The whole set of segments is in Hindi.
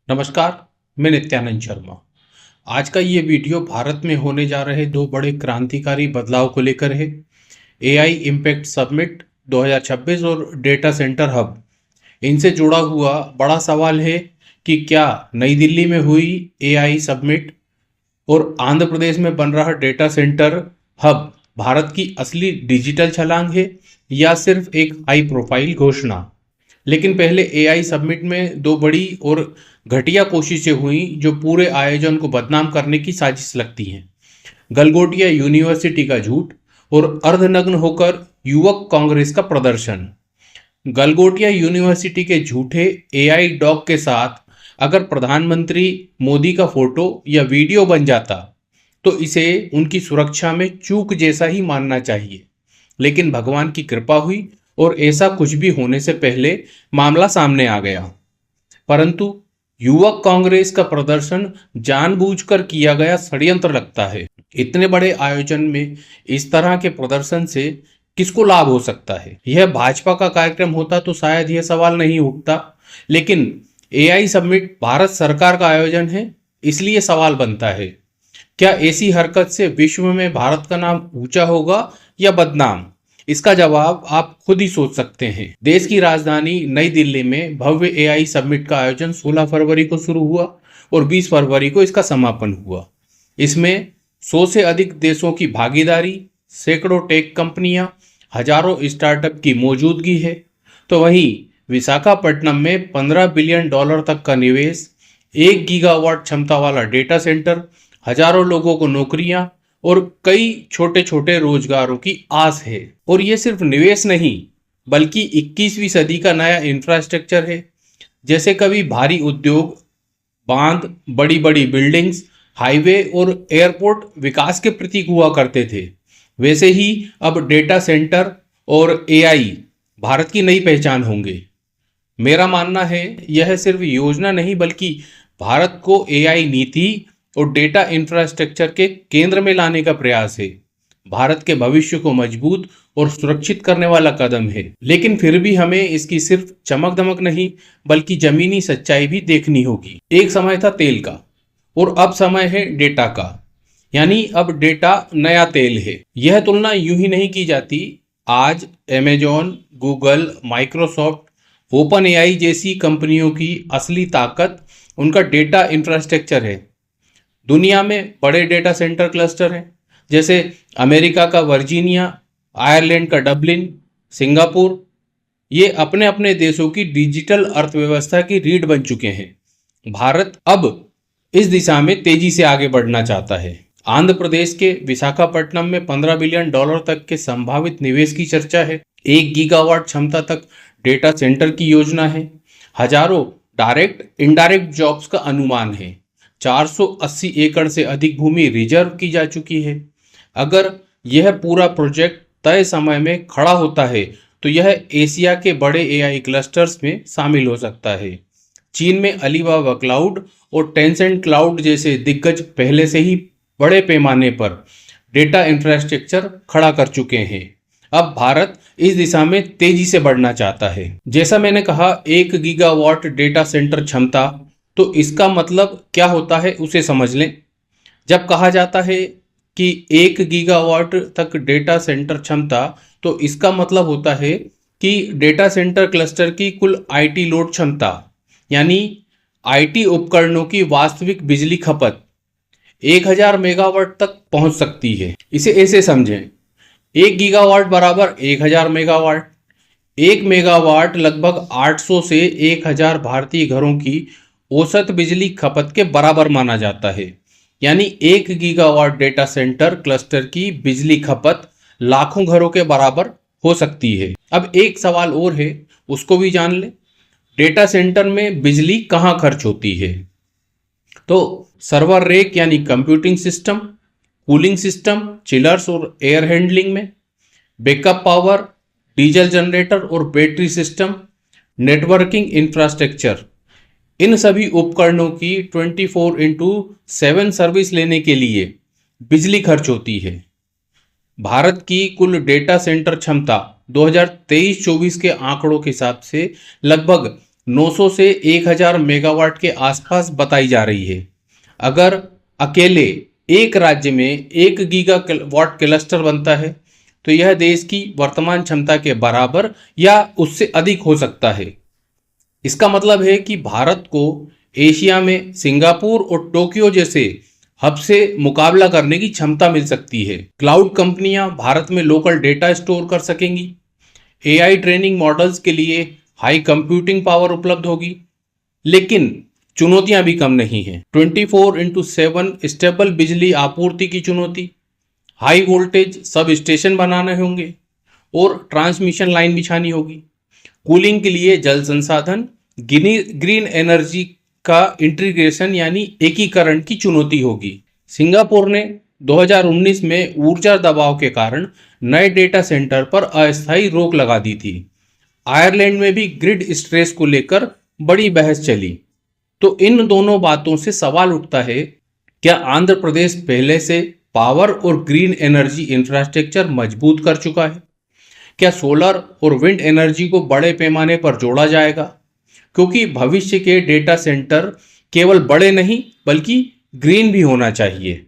नमस्कार, मैं नित्यानंद शर्मा। आज का ये वीडियो भारत में होने जा रहे दो बड़े क्रांतिकारी बदलाव को लेकर है। एआई इम्पैक्ट समिट 2026 और डेटा सेंटर हब। इनसे जुड़ा हुआ बड़ा सवाल है कि क्या नई दिल्ली में हुई एआई समिट और आंध्र प्रदेश में बन रहा डेटा सेंटर हब भारत की असली डिजिटल छलांग है या सिर्फ एक हाई प्रोफाइल घोषणा। लेकिन पहले एआई समिट में दो बड़ी और घटिया कोशिशें हुई जो पूरे आयोजन को बदनाम करने की साजिश लगती हैं। गलगोटिया यूनिवर्सिटी का झूठ और अर्धनग्न होकर युवक कांग्रेस का प्रदर्शन। गलगोटिया यूनिवर्सिटी के झूठे एआई डॉग के साथ अगर प्रधानमंत्री मोदी का फोटो या वीडियो बन जाता तो इसे उनकी सुरक्षा में चूक जैसा ही मानना चाहिए। लेकिन भगवान की कृपा हुई और ऐसा कुछ भी होने से पहले मामला सामने आ गया। परंतु युवक कांग्रेस का प्रदर्शन जानबूझकर किया गया षड्यंत्र लगता है। इतने बड़े आयोजन में इस तरह के प्रदर्शन से किसको लाभ हो सकता है? यह भाजपा का कार्यक्रम होता तो शायद यह सवाल नहीं उठता, लेकिन एआई समिट भारत सरकार का आयोजन है, इसलिए सवाल बनता है, क्या ऐसी हरकत से विश्व में भारत का नाम ऊंचा होगा या बदनाम? इसका जवाब आप खुद ही सोच सकते हैं। देश की राजधानी नई दिल्ली में भव्य एआई समिट का आयोजन 16 फरवरी को शुरू हुआ और 20 फरवरी को इसका समापन हुआ। इसमें 100 से अधिक देशों की भागीदारी, सैकड़ों टेक कंपनियां, हजारों स्टार्टअप की मौजूदगी है। तो वहीं विशाखापट्टनम में $15 बिलियन तक का निवेश, 1 गीगावाट क्षमता वाला डेटा सेंटर, हजारों लोगों को नौकरियां और कई छोटे छोटे रोजगारों की आस है। और ये सिर्फ निवेश नहीं बल्कि 21वीं सदी का नया इंफ्रास्ट्रक्चर है। जैसे कभी भारी उद्योग, बांध, बड़ी बड़ी बिल्डिंग्स, हाईवे और एयरपोर्ट विकास के प्रतीक हुआ करते थे, वैसे ही अब डेटा सेंटर और एआई भारत की नई पहचान होंगे। मेरा मानना है यह सिर्फ योजना नहीं बल्कि भारत को एआई नीति और डेटा इंफ्रास्ट्रक्चर के केंद्र में लाने का प्रयास है। भारत के भविष्य को मजबूत और सुरक्षित करने वाला कदम है। लेकिन फिर भी हमें इसकी सिर्फ चमक दमक नहीं बल्कि जमीनी सच्चाई भी देखनी होगी। एक समय था तेल का और अब समय है डेटा का, यानी अब डेटा नया तेल है। यह तुलना यूं ही नहीं की जाती। आज Amazon, Google, Microsoft, open AI जैसी कंपनियों की असली ताकत उनका डेटा इंफ्रास्ट्रक्चर है। दुनिया में बड़े डेटा सेंटर क्लस्टर हैं, जैसे अमेरिका का वर्जीनिया, आयरलैंड का डबलिन, सिंगापुर। ये अपने अपने देशों की डिजिटल अर्थव्यवस्था की रीढ़ बन चुके हैं। भारत अब इस दिशा में तेजी से आगे बढ़ना चाहता है। आंध्र प्रदेश के विशाखापट्टनम में $15 बिलियन तक के संभावित निवेश की चर्चा है। 1 गीगावाट क्षमता तक डेटा सेंटर की योजना है। हजारों डायरेक्ट इनडायरेक्ट जॉब्स का अनुमान है। 480 एकड़ से अधिक भूमि रिजर्व की जा चुकी है। अगर यह पूरा प्रोजेक्ट तय समय में खड़ा होता है तो यह एशिया के बड़े एआई क्लस्टर्स में शामिल हो सकता है। चीन में अलीबाबा क्लाउड और टेंसेंट क्लाउड जैसे दिग्गज पहले से ही बड़े पैमाने पर डेटा इंफ्रास्ट्रक्चर खड़ा कर चुके हैं। अब भारत इस दिशा में तेजी से बढ़ना चाहता है। जैसा मैंने कहा, 1 गीगावाट डेटा सेंटर क्षमता, तो इसका मतलब क्या होता है उसे समझ लें। जब कहा जाता है कि 1 गीगावाट तक डेटा सेंटर क्षमता, तो इसका मतलब होता है कि डेटा सेंटर क्लस्टर की कुल आईटी लोड क्षमता, यानी आईटी उपकरणों की वास्तविक बिजली खपत 1000 मेगावाट तक पहुंच सकती है। इसे ऐसे समझें, 1 गीगावाट बराबर 1000 मेगावाट। 1 मेगावाट लगभग 800 से 1000 भारतीय घरों की औसत बिजली खपत के बराबर माना जाता है। यानी 1 गीगावाट डेटा सेंटर क्लस्टर की बिजली खपत लाखों घरों के बराबर हो सकती है। अब एक सवाल और है, उसको भी जान ले। डेटा सेंटर में बिजली कहाँ खर्च होती है? तो सर्वर रैक यानी computing system, cooling system, chillers और एयर हैंडलिंग में, बैकअप पावर, डीजल जनरेटर और बैटरी सिस्टम, नेटवर्किंग इंफ्रास्ट्रक्चर, इन सभी उपकरणों की 24/7 सर्विस लेने के लिए बिजली खर्च होती है। भारत की कुल डेटा सेंटर क्षमता 2023-24 के आंकड़ों के हिसाब से लगभग 900 से 1000 मेगावाट के आसपास बताई जा रही है। अगर अकेले एक राज्य में 1 गीगावाट क्लस्टर बनता है तो यह देश की वर्तमान क्षमता के बराबर या उससे अधिक हो सकता है। इसका मतलब है कि भारत को एशिया में सिंगापुर और टोक्यो जैसे हब से मुकाबला करने की क्षमता मिल सकती है। क्लाउड कंपनियां भारत में लोकल डेटा स्टोर कर सकेंगी। एआई ट्रेनिंग मॉडल्स के लिए हाई कंप्यूटिंग पावर उपलब्ध होगी। लेकिन चुनौतियां भी कम नहीं हैं। 24x7 स्टेबल बिजली आपूर्ति की चुनौती, हाई वोल्टेज सब स्टेशन बनाने होंगे और ट्रांसमिशन लाइन बिछानी होगी। कूलिंग के लिए जल संसाधन, ग्रीन एनर्जी का इंटीग्रेशन यानी एकीकरण की चुनौती होगी। सिंगापुर ने 2019 में ऊर्जा दबाव के कारण नए डेटा सेंटर पर अस्थायी रोक लगा दी थी। आयरलैंड में भी ग्रिड स्ट्रेस को लेकर बड़ी बहस चली। तो इन दोनों बातों से सवाल उठता है, क्या आंध्र प्रदेश पहले से पावर और ग्रीन एनर्जी इंफ्रास्ट्रक्चर मजबूत कर चुका है? क्या सोलर और विंड एनर्जी को बड़े पैमाने पर जोड़ा जाएगा? क्योंकि भविष्य के डेटा सेंटर केवल बड़े नहीं बल्कि ग्रीन भी होना चाहिए।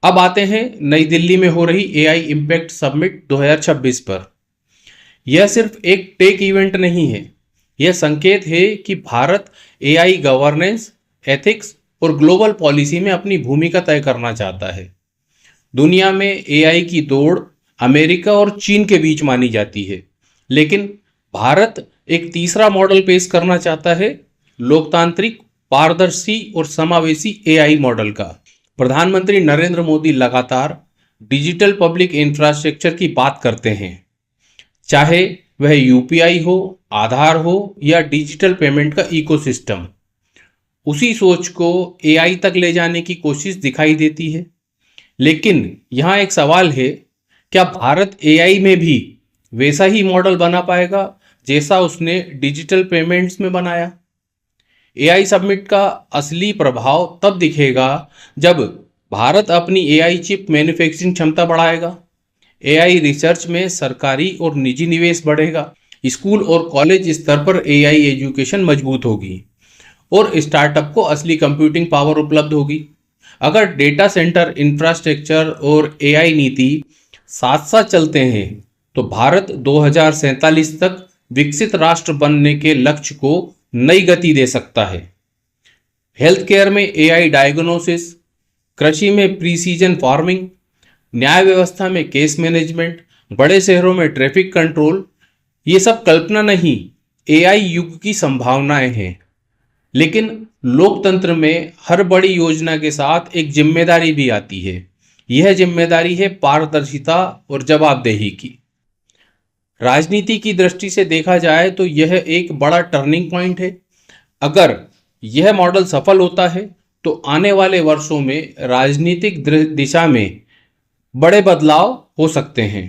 अब आते हैं नई दिल्ली में हो रही एआई इम्पैक्ट समिट 2026 पर। यह सिर्फ एक टेक इवेंट नहीं है, यह संकेत है कि भारत एआई गवर्नेंस, एथिक्स और ग्लोबल पॉलिसी में अपनी भूमिका तय करना चाहता है। दुनिया में एआई की दौड़ अमेरिका और चीन के बीच मानी जाती है, लेकिन भारत एक तीसरा मॉडल पेश करना चाहता है, लोकतांत्रिक, पारदर्शी और समावेशी एआई मॉडल का। प्रधानमंत्री नरेंद्र मोदी लगातार डिजिटल पब्लिक इंफ्रास्ट्रक्चर की बात करते हैं, चाहे वह यूपीआई हो, आधार हो या डिजिटल पेमेंट का इकोसिस्टम। उसी सोच को एआई तक ले जाने की कोशिश दिखाई देती है। लेकिन यहाँ एक सवाल है, क्या भारत एआई में भी वैसा ही मॉडल बना पाएगा जैसा उसने डिजिटल पेमेंट्स में बनाया? एआई समिट का असली प्रभाव तब दिखेगा जब भारत अपनी एआई चिप मैन्युफैक्चरिंग क्षमता बढ़ाएगा। एआई रिसर्च में सरकारी और निजी निवेश बढ़ेगा। स्कूल और कॉलेज स्तर पर एआई एजुकेशन मजबूत होगी और स्टार्टअप को असली कंप्यूटिंग पावर उपलब्ध होगी। अगर डेटा सेंटर, इंफ्रास्ट्रक्चर और एआई नीति साथ साथ चलते हैं तो भारत 2047 तक विकसित राष्ट्र बनने के लक्ष्य को नई गति दे सकता है। हेल्थ केयर में एआई डायग्नोसिस, कृषि में प्रीसीजन फार्मिंग, न्याय व्यवस्था में केस मैनेजमेंट, बड़े शहरों में ट्रैफिक कंट्रोल, ये सब कल्पना नहीं, एआई युग की संभावनाएं हैं। लेकिन लोकतंत्र में हर बड़ी योजना के साथ एक जिम्मेदारी भी आती है। यह जिम्मेदारी है पारदर्शिता और जवाबदेही की। राजनीति की दृष्टि से देखा जाए तो यह एक बड़ा टर्निंग पॉइंट है। अगर यह मॉडल सफल होता है तो आने वाले वर्षों में राजनीतिक दिशा में बड़े बदलाव हो सकते हैं।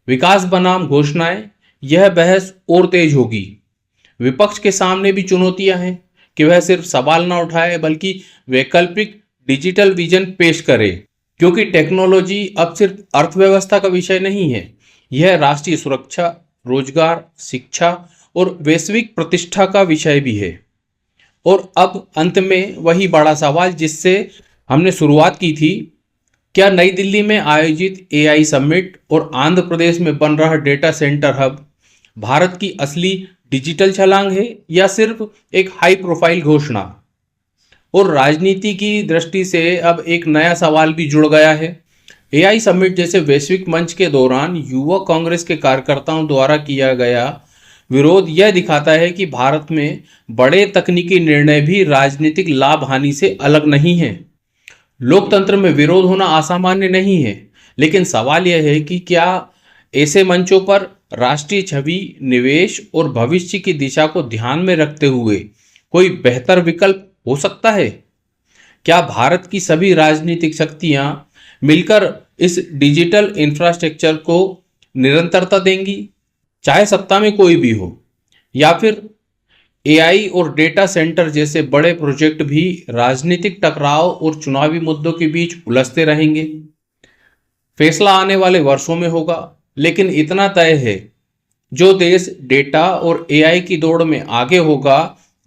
विकास बनाम घोषणाएं, यह बहस और तेज होगी। विपक्ष के सामने भी चुनौतियां हैं कि वह सिर्फ सवाल ना उठाए बल्कि वैकल्पिक डिजिटल विजन पेश करे, क्योंकि टेक्नोलॉजी अब सिर्फ अर्थव्यवस्था का विषय नहीं है, यह राष्ट्रीय सुरक्षा, रोजगार, शिक्षा और वैश्विक प्रतिष्ठा का विषय भी है। और अब अंत में वही बड़ा सवाल जिससे हमने शुरुआत की थी, क्या नई दिल्ली में आयोजित एआई समिट और आंध्र प्रदेश में बन रहा डेटा सेंटर हब भारत की असली डिजिटल छलांग है या सिर्फ एक हाई प्रोफाइल घोषणा? और राजनीति की दृष्टि से अब एक नया सवाल भी जुड़ गया है। एआई समिट जैसे वैश्विक मंच के दौरान युवा कांग्रेस के कार्यकर्ताओं द्वारा किया गया विरोध यह दिखाता है कि भारत में बड़े तकनीकी निर्णय भी राजनीतिक लाभ हानि से अलग नहीं है। लोकतंत्र में विरोध होना असामान्य नहीं है, लेकिन सवाल यह है कि क्या ऐसे मंचों पर राष्ट्रीय छवि, निवेश और भविष्य की दिशा को ध्यान में रखते हुए कोई बेहतर विकल्प हो सकता है? क्या भारत की सभी राजनीतिक शक्तियां मिलकर इस डिजिटल इंफ्रास्ट्रक्चर को निरंतरता देंगी, चाहे सत्ता में कोई भी हो, या फिर एआई और डेटा सेंटर जैसे बड़े प्रोजेक्ट भी राजनीतिक टकराव और चुनावी मुद्दों के बीच उलझते रहेंगे? फैसला आने वाले वर्षों में होगा, लेकिन इतना तय है, जो देश डेटा और एआई की दौड़ में आगे होगा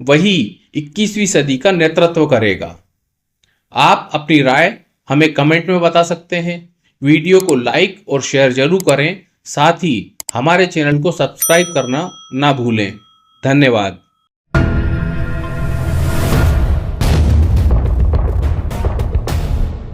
वही 21वीं सदी का नेतृत्व करेगा। आप अपनी राय हमें कमेंट में बता सकते हैं। वीडियो को लाइक और शेयर जरूर करें। साथ ही हमारे चैनल को सब्सक्राइब करना ना भूलें। धन्यवाद।